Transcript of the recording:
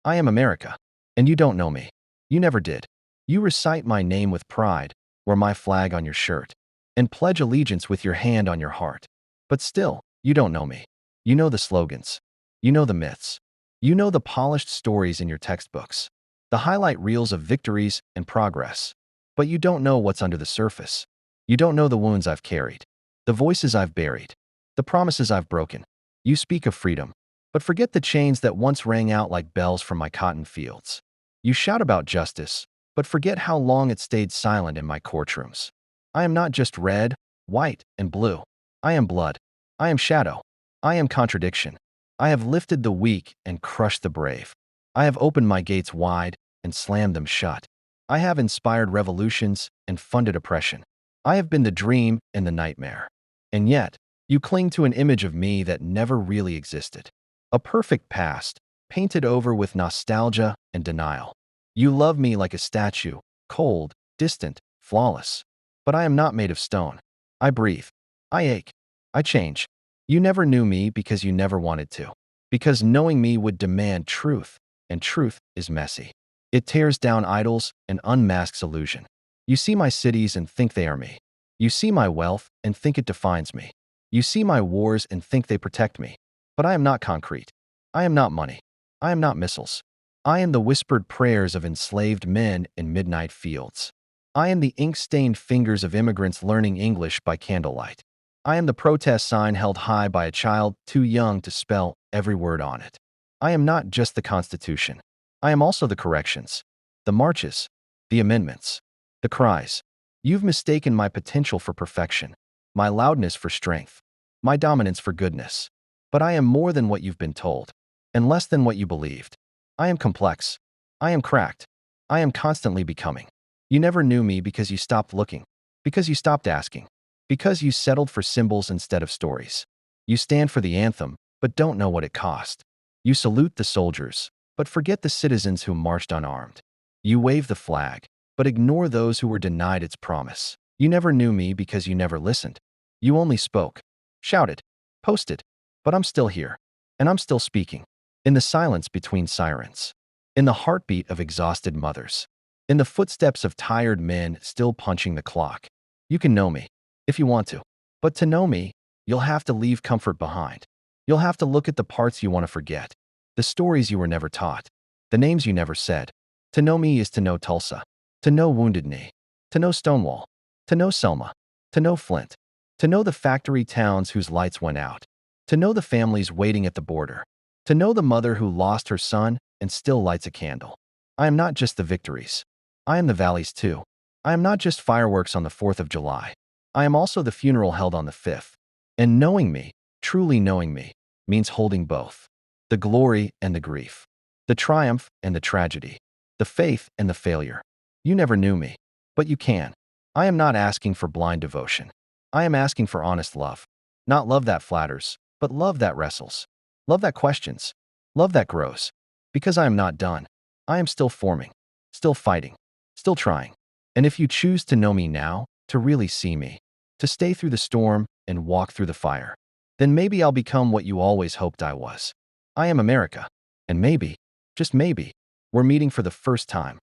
I am America. And you don't know me. You never did. You recite my name with pride, wear my flag on your shirt, and pledge allegiance with your hand on your heart. But still, you don't know me. You know the slogans. You know the myths. You know the polished stories in your textbooks, the highlight reels of victories and progress. But you don't know what's under the surface. You don't know the wounds I've carried, the voices I've buried, the promises I've broken. You speak of freedom, but forget the chains that once rang out like bells from my cotton fields. You shout about justice, but forget how long it stayed silent in my courtrooms. I am not just red, white, and blue. I am blood. I am shadow. I am contradiction. I have lifted the weak and crushed the brave. I have opened my gates wide and slammed them shut. I have inspired revolutions and funded oppression. I have been the dream and the nightmare. And yet, you cling to an image of me that never really existed. A perfect past, painted over with nostalgia and denial. You love me like a statue, cold, distant, flawless. But I am not made of stone. I breathe. I ache. I change. You never knew me because you never wanted to. Because knowing me would demand truth, and truth is messy. It tears down idols and unmasks illusion. You see my cities and think they are me. You see my wealth and think it defines me. You see my wars and think they protect me. But I am not concrete. I am not money. I am not missiles. I am the whispered prayers of enslaved men in midnight fields. I am the ink-stained fingers of immigrants learning English by candlelight. I am the protest sign held high by a child too young to spell every word on it. I am not just the Constitution. I am also the corrections, the marches, the amendments, the cries. You've mistaken my potential for perfection, my loudness for strength, my dominance for goodness. But I am more than what you've been told, and less than what you believed. I am complex. I am cracked. I am constantly becoming. You never knew me because you stopped looking, because you stopped asking, because you settled for symbols instead of stories. You stand for the anthem, but don't know what it cost. You salute the soldiers, but forget the citizens who marched unarmed. You wave the flag, but ignore those who were denied its promise. You never knew me because you never listened. You only spoke, shouted, posted, but I'm still here, and I'm still speaking. In the silence between sirens, in the heartbeat of exhausted mothers, in the footsteps of tired men still punching the clock. You can know me, if you want to. But to know me, you'll have to leave comfort behind. You'll have to look at the parts you want to forget, the stories you were never taught, the names you never said. To know me is to know Tulsa, to know Wounded Knee, to know Stonewall, to know Selma, to know Flint, to know the factory towns whose lights went out, to know the families waiting at the border, to know the mother who lost her son and still lights a candle. I am not just the victories. I am the valleys too. I am not just fireworks on the 4th of July. I am also the funeral held on the 5th. And knowing me, truly knowing me, means holding both. The glory and the grief. The triumph and the tragedy. The faith and the failure. You never knew me, but you can. I am not asking for blind devotion. I am asking for honest love. Not love that flatters, but love that wrestles. Love that questions. Love that grows. Because I am not done. I am still forming, still fighting, still trying. And if you choose to know me now, to really see me, to stay through the storm and walk through the fire, then maybe I'll become what you always hoped I was. I am America. And maybe, just maybe, we're meeting for the first time.